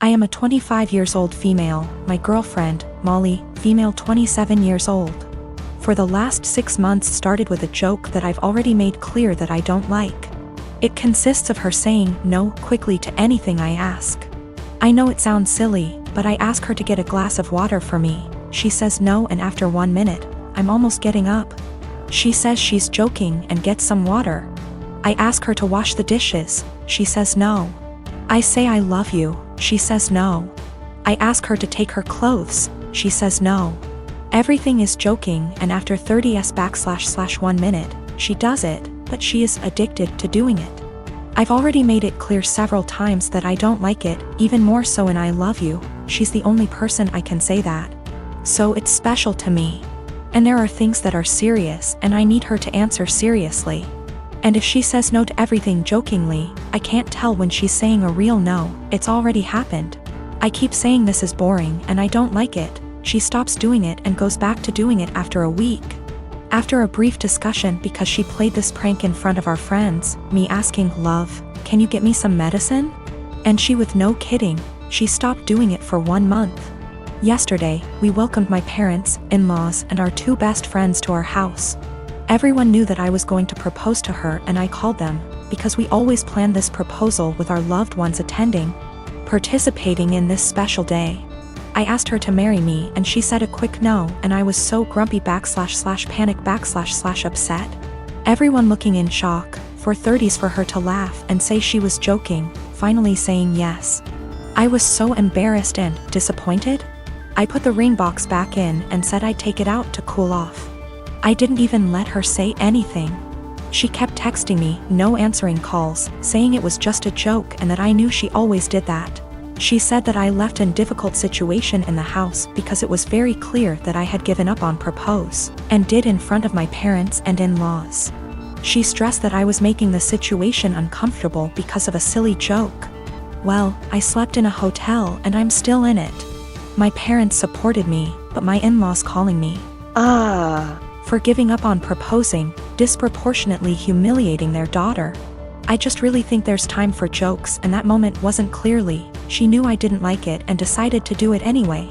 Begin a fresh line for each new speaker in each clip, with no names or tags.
I am a 25 years old female, my girlfriend, Molly, female 27 years old. For the last 6 months started with a joke that I've already made clear that I don't like. It consists of her saying no quickly to anything I ask. I know it sounds silly, but I ask her to get a glass of water for me. She says no, and after 1 minute, I'm almost getting up. She says she's joking and gets some water. I ask her to wash the dishes. She says no. I say I love you. She says no. I ask her to take her clothes. She says no. Everything is joking, and after 30s/1 minute, she does it, but she is addicted to doing it. I've already made it clear several times that I don't like it, even more so in I love you. She's the only person I can say that. So it's special to me. And there are things that are serious, and I need her to answer seriously. And if she says no to everything jokingly, I can't tell when she's saying a real no. It's already happened. I keep saying this is boring and I don't like it. She stops doing it and goes back to doing it after a week. After a brief discussion because she played this prank in front of our friends, me asking, "Love, can you get me some medicine?" And she, with no kidding, she stopped doing it for 1 month. Yesterday, we welcomed my parents, in-laws, and our 2 best friends to our house. Everyone knew that I was going to propose to her, and I called them, because we always plan this proposal with our loved ones attending, participating in this special day. I asked her to marry me, and she said a quick no, and I was so grumpy //panic //upset. Everyone looking in shock, for 30s for her to laugh and say she was joking, finally saying yes. I was so embarrassed and disappointed. I put the ring box back in and said I'd take it out to cool off. I didn't even let her say anything. She kept texting me, no answering calls, saying it was just a joke and that I knew she always did that. She said that I left in difficult situation in the house because it was very clear that I had given up on propose, and did in front of my parents and in-laws. She stressed that I was making the situation uncomfortable because of a silly joke. Well, I slept in a hotel and I'm still in it. My parents supported me, but my in-laws calling me for giving up on proposing, disproportionately humiliating their daughter. I just really think there's time for jokes, and that moment wasn't clearly. She knew I didn't like it and decided to do it anyway.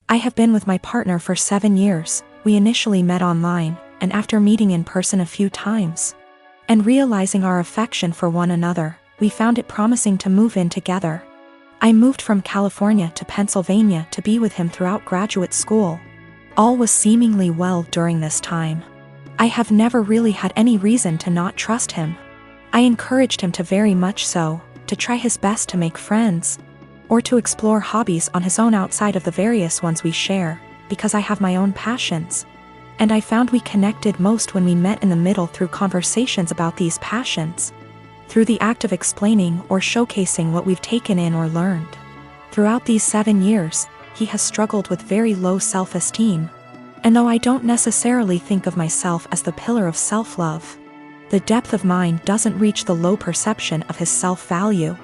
I have been with my partner for 7 years. We initially met online, and after meeting in person a few times, and realizing our affection for one another, we found it promising to move in together. I moved from California to Pennsylvania to be with him throughout graduate school. All was seemingly well during this time. I have never really had any reason to not trust him. I encouraged him to very much so, to try his best to make friends, or to explore hobbies on his own outside of the various ones we share, because I have my own passions. And I found we connected most when we met in the middle through conversations about these passions, through the act of explaining or showcasing what we've taken in or learned. Throughout these 7 years, he has struggled with very low self-esteem. And though I don't necessarily think of myself as the pillar of self-love, the depth of mine doesn't reach the low perception of his self-value.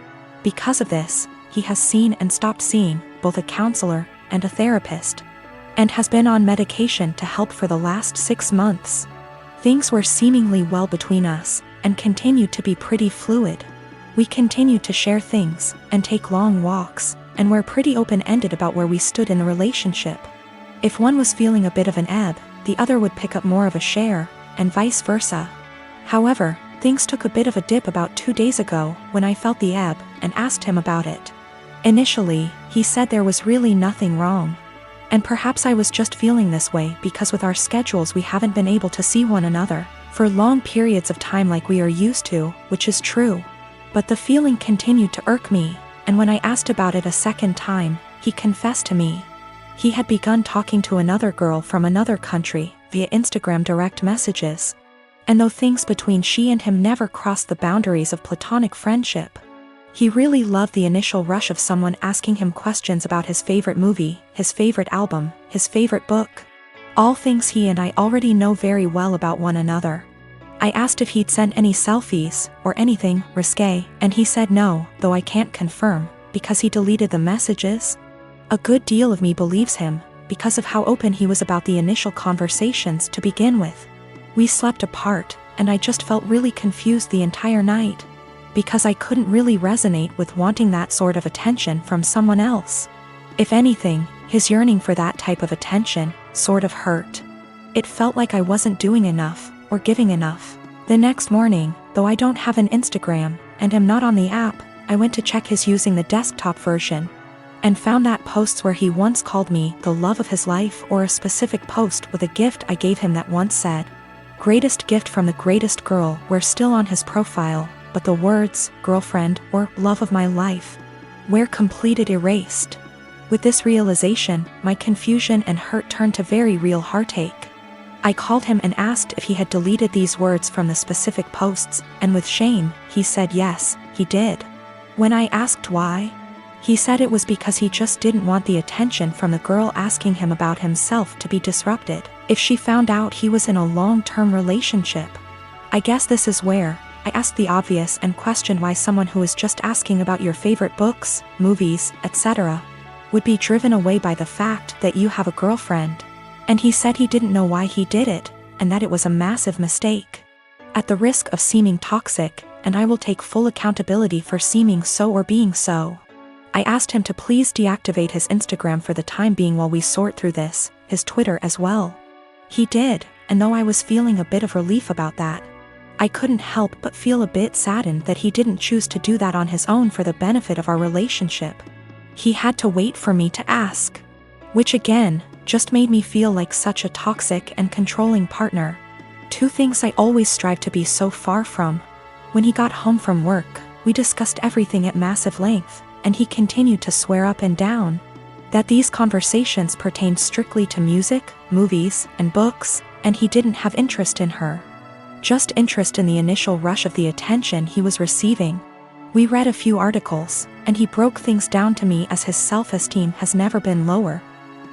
Because of this, he has seen and stopped seeing both a counselor and a therapist, and has been on medication to help for the last 6 months. Things were seemingly well between us, and continued to be pretty fluid. We continued to share things, and take long walks, and were pretty open-ended about where we stood in the relationship. If one was feeling a bit of an ebb, the other would pick up more of a share, and vice versa. However, things took a bit of a dip about 2 days ago when I felt the ebb and asked him about it. Initially, he said there was really nothing wrong. And perhaps I was just feeling this way because with our schedules we haven't been able to see one another for long periods of time like we are used to, which is true. But the feeling continued to irk me, and when I asked about it a second time, he confessed to me. He had begun talking to another girl from another country via Instagram direct messages. And though things between she and him never crossed the boundaries of platonic friendship, he really loved the initial rush of someone asking him questions about his favorite movie, his favorite album, his favorite book. All things he and I already know very well about one another. I asked if he'd sent any selfies, or anything risque, and he said no, though I can't confirm, because he deleted the messages. A good deal of me believes him, because of how open he was about the initial conversations to begin with. We slept apart, and I just felt really confused the entire night. because I couldn't really resonate with wanting that sort of attention from someone else. If anything, his yearning for that type of attention sort of hurt. It felt like I wasn't doing enough or giving enough. The next morning, though I don't have an Instagram and am not on the app, I went to check his using the desktop version and found that posts where he once called me the love of his life, or a specific post with a gift I gave him that once said, "Greatest gift from the greatest girl," were still on his profile, but the words, "girlfriend" or "love of my life" were completed erased. With this realization, my confusion and hurt turned to very real heartache. I called him and asked if he had deleted these words from the specific posts, and with shame, he said yes, he did. When I asked why, he said it was because he just didn't want the attention from the girl asking him about himself to be disrupted if she found out he was in a long-term relationship. I guess this is where I asked the obvious and questioned why someone who is just asking about your favorite books, movies, etc. would be driven away by the fact that you have a girlfriend. And he said he didn't know why he did it, and that it was a massive mistake. At the risk of seeming toxic, and I will take full accountability for seeming so or being so, I asked him to please deactivate his Instagram for the time being while we sort through this, his Twitter as well. He did, and though I was feeling a bit of relief about that, I couldn't help but feel a bit saddened that he didn't choose to do that on his own for the benefit of our relationship. He had to wait for me to ask. Which again, just made me feel like such a toxic and controlling partner. Two things I always strive to be so far from. When he got home from work, we discussed everything at massive length, and he continued to swear up and down that these conversations pertained strictly to music, movies, and books, and he didn't have interest in her. Just interest in the initial rush of the attention he was receiving. We read a few articles, and he broke things down to me as his self-esteem has never been lower.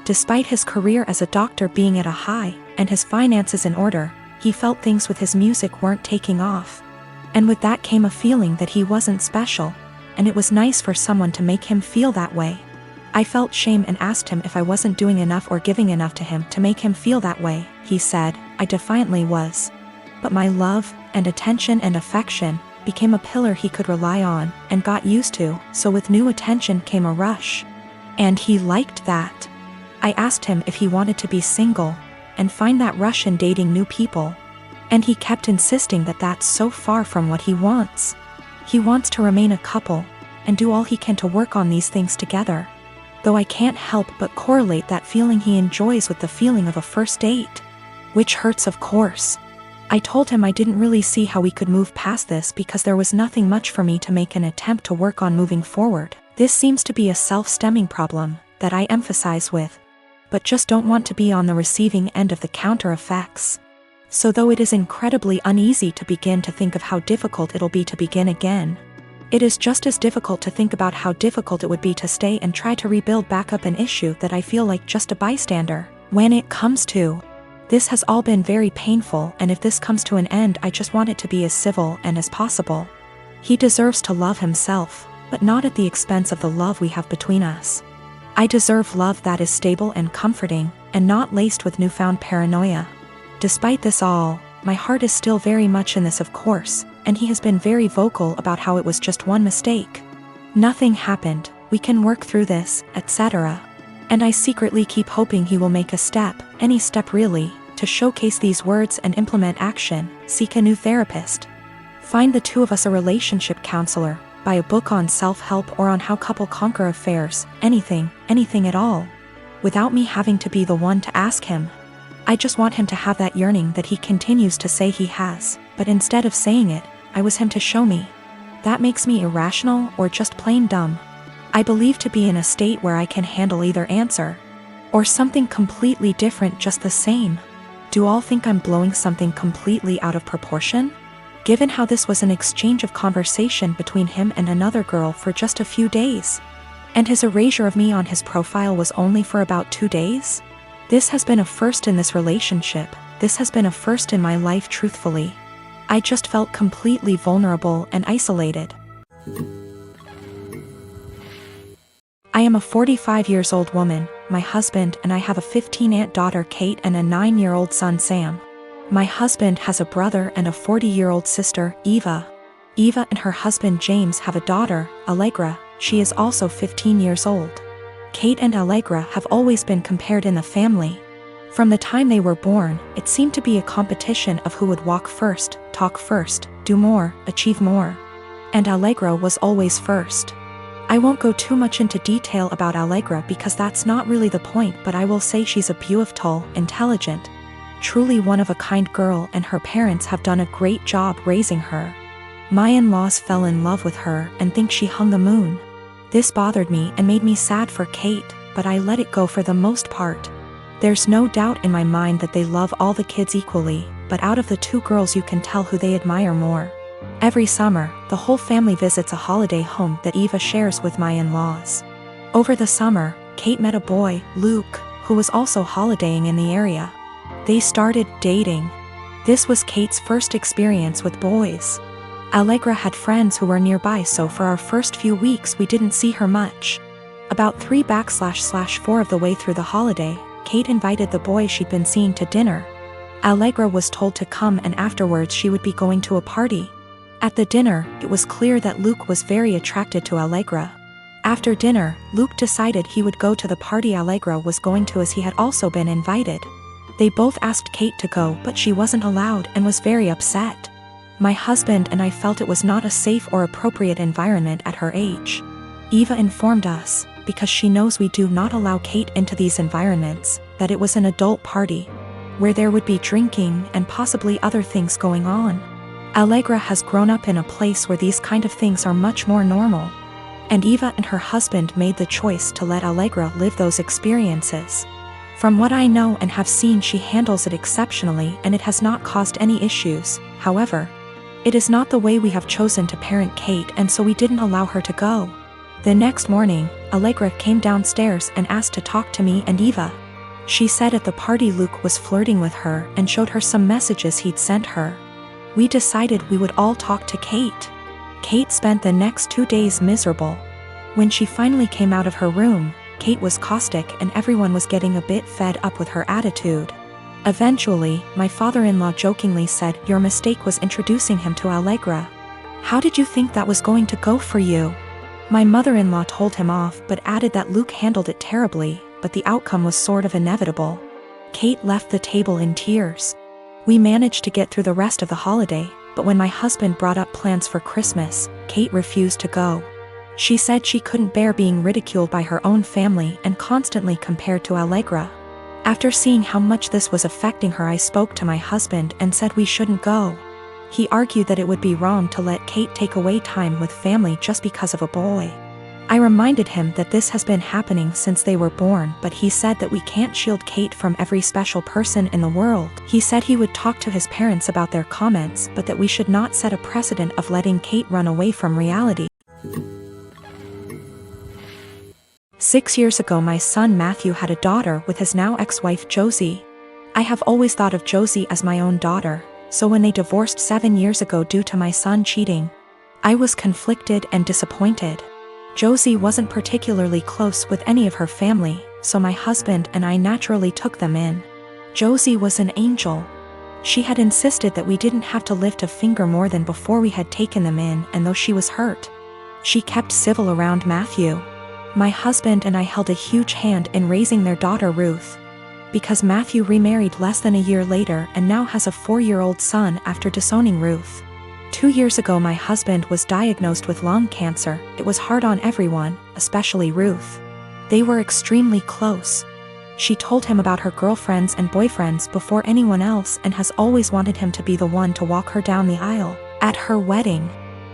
Despite his career as a doctor being at a high, and his finances in order, he felt things with his music weren't taking off. And with that came a feeling that he wasn't special, and it was nice for someone to make him feel that way. I felt shame and asked him if I wasn't doing enough or giving enough to him to make him feel that way. He said, I defiantly was. But my love, and attention and affection, became a pillar he could rely on, and got used to, so with new attention came a rush. And he liked that. I asked him if he wanted to be single, and find that rush in dating new people. And he kept insisting that that's so far from what he wants. He wants to remain a couple, and do all he can to work on these things together. Though I can't help but correlate that feeling he enjoys with the feeling of a first date. Which hurts, of course. I told him I didn't really see how we could move past this because there was nothing much for me to make an attempt to work on moving forward. This seems to be a self-stemming problem that I emphasize with, but just don't want to be on the receiving end of the counter effects. So though it is incredibly uneasy to begin to think of how difficult it'll be to begin again, it is just as difficult to think about how difficult it would be to stay and try to rebuild back up an issue that I feel like just a bystander. When it comes to this has all been very painful, and if this comes to an end, I just want it to be as civil and as possible. He deserves to love himself, but not at the expense of the love we have between us. I deserve love that is stable and comforting, and not laced with newfound paranoia. Despite this all, my heart is still very much in this, of course, and he has been very vocal about how it was just one mistake. Nothing happened, we can work through this, etc. And I secretly keep hoping he will make a step, any step really, to showcase these words and implement action, seek a new therapist. Find the two of us a relationship counselor, buy a book on self-help or on how couple conquer affairs, anything at all. Without me having to be the one to ask him. I just want him to have that yearning that he continues to say he has, but instead of saying it, I was him to show me. That makes me irrational or just plain dumb. I believe to be in a state where I can handle either answer. Or something completely different just the same. Do all think I'm blowing something completely out of proportion? Given how this was an exchange of conversation between him and another girl for just a few days. And his erasure of me on his profile was only for about 2 days? This has been a first in this relationship, this has been a first in my life truthfully. I just felt completely vulnerable and isolated. I am a 45-year-old woman, my husband and I have a 15-year-old daughter Kate and a 9-year-old son Sam. My husband has a brother and a 40-year-old sister, Eva. Eva and her husband James have a daughter, Allegra. She is also 15 years old. Kate and Allegra have always been compared in the family. From the time they were born, it seemed to be a competition of who would walk first, talk first, do more, achieve more. And Allegra was always first. I won't go too much into detail about Allegra because that's not really the point, but I will say she's a beautiful, intelligent, truly one-of-a-kind girl, and her parents have done a great job raising her. My in-laws fell in love with her and think she hung the moon. This bothered me and made me sad for Kate, but I let it go for the most part. There's no doubt in my mind that they love all the kids equally, but out of the two girls you can tell who they admire more. Every summer, the whole family visits a holiday home that Eva shares with my in-laws. Over the summer, Kate met a boy, Luke, who was also holidaying in the area. They started dating. This was Kate's first experience with boys. Allegra had friends who were nearby, so for our first few weeks we didn't see her much. About 3/4 of the way through the holiday, Kate invited the boy she'd been seeing to dinner. Allegra was told to come, and afterwards she would be going to a party. At the dinner, it was clear that Luke was very attracted to Allegra. After dinner, Luke decided he would go to the party Allegra was going to, as he had also been invited. They both asked Kate to go, but she wasn't allowed and was very upset. My husband and I felt it was not a safe or appropriate environment at her age. Eva informed us, because she knows we do not allow Kate into these environments, that it was an adult party, where there would be drinking and possibly other things going on. Allegra has grown up in a place where these kind of things are much more normal. And Eva and her husband made the choice to let Allegra live those experiences. From what I know and have seen, she handles it exceptionally and it has not caused any issues. However, it is not the way we have chosen to parent Kate, and so we didn't allow her to go. The next morning, Allegra came downstairs and asked to talk to me and Eva. She said at the party Luke was flirting with her and showed her some messages he'd sent her. We decided we would all talk to Kate. Kate spent the next 2 days miserable. When she finally came out of her room, Kate was caustic and everyone was getting a bit fed up with her attitude. Eventually, my father-in-law jokingly said, "Your mistake was introducing him to Allegra. How did you think that was going to go for you?" My mother-in-law told him off but added that Luke handled it terribly, but the outcome was sort of inevitable. Kate left the table in tears. We managed to get through the rest of the holiday, but when my husband brought up plans for Christmas, Kate refused to go. She said she couldn't bear being ridiculed by her own family and constantly compared to Allegra. After seeing how much this was affecting her, I spoke to my husband and said we shouldn't go. He argued that it would be wrong to let Kate take away time with family just because of a boy. I reminded him that this has been happening since they were born, but he said that we can't shield Kate from every special person in the world. He said he would talk to his parents about their comments, but that we should not set a precedent of letting Kate run away from reality. 6 years ago, my son Matthew had a daughter with his now ex-wife Josie. I have always thought of Josie as my own daughter, so when they divorced 7 years ago due to my son cheating, I was conflicted and disappointed. Josie wasn't particularly close with any of her family, so my husband and I naturally took them in. Josie was an angel. She had insisted that we didn't have to lift a finger more than before we had taken them in, and though she was hurt, she kept civil around Matthew. My husband and I held a huge hand in raising their daughter Ruth, because Matthew remarried less than a year later and now has a 4-year-old son after disowning Ruth. 2 years ago, my husband was diagnosed with lung cancer. It was hard on everyone, especially Ruth. They were extremely close. She told him about her girlfriends and boyfriends before anyone else and has always wanted him to be the one to walk her down the aisle. At her wedding,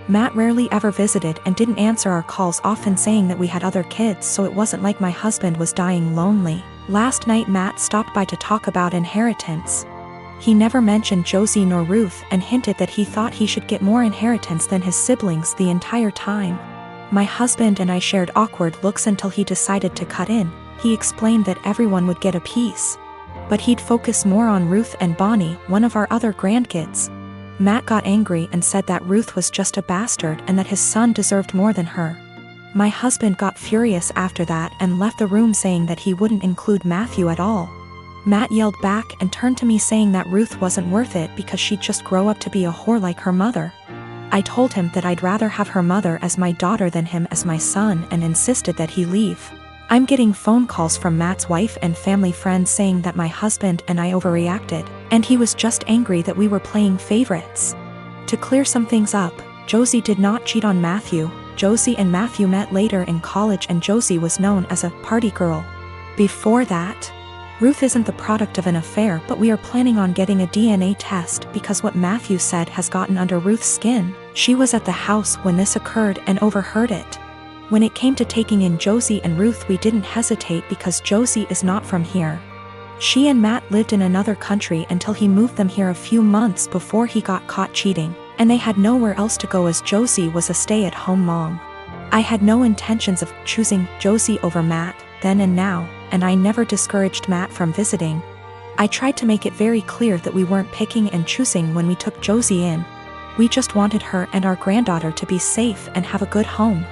Matt rarely ever visited and didn't answer our calls, often saying that we had other kids, so it wasn't like my husband was dying lonely. Last night Matt stopped by to talk about inheritance. He never mentioned Josie nor Ruth and hinted that he thought he should get more inheritance than his siblings the entire time. My husband and I shared awkward looks until he decided to cut in. He explained that everyone would get a piece, but he'd focus more on Ruth and Bonnie, one of our other grandkids. Matt got angry and said that Ruth was just a bastard and that his son deserved more than her. My husband got furious after that and left the room, saying that he wouldn't include Matthew at all. Matt yelled back and turned to me saying that Ruth wasn't worth it because she'd just grow up to be a whore like her mother. I told him that I'd rather have her mother as my daughter than him as my son and insisted that he leave. I'm getting phone calls from Matt's wife and family friends saying that my husband and I overreacted, and he was just angry that we were playing favorites. To clear some things up, Josie did not cheat on Matthew. Josie and Matthew met later in college and Josie was known as a party girl. Before that, Ruth isn't the product of an affair, but we are planning on getting a DNA test because what Matthew said has gotten under Ruth's skin. She was at the house when this occurred and overheard it. When it came to taking in Josie and Ruth, we didn't hesitate because Josie is not from here. She and Matt lived in another country until he moved them here a few months before he got caught cheating, and they had nowhere else to go as Josie was a stay-at-home mom. I had no intentions of choosing Josie over Matt, then and now, and I never discouraged Matt from visiting. I tried to make it very clear that we weren't picking and choosing when we took Josie in. We just wanted her and our granddaughter to be safe and have a good home.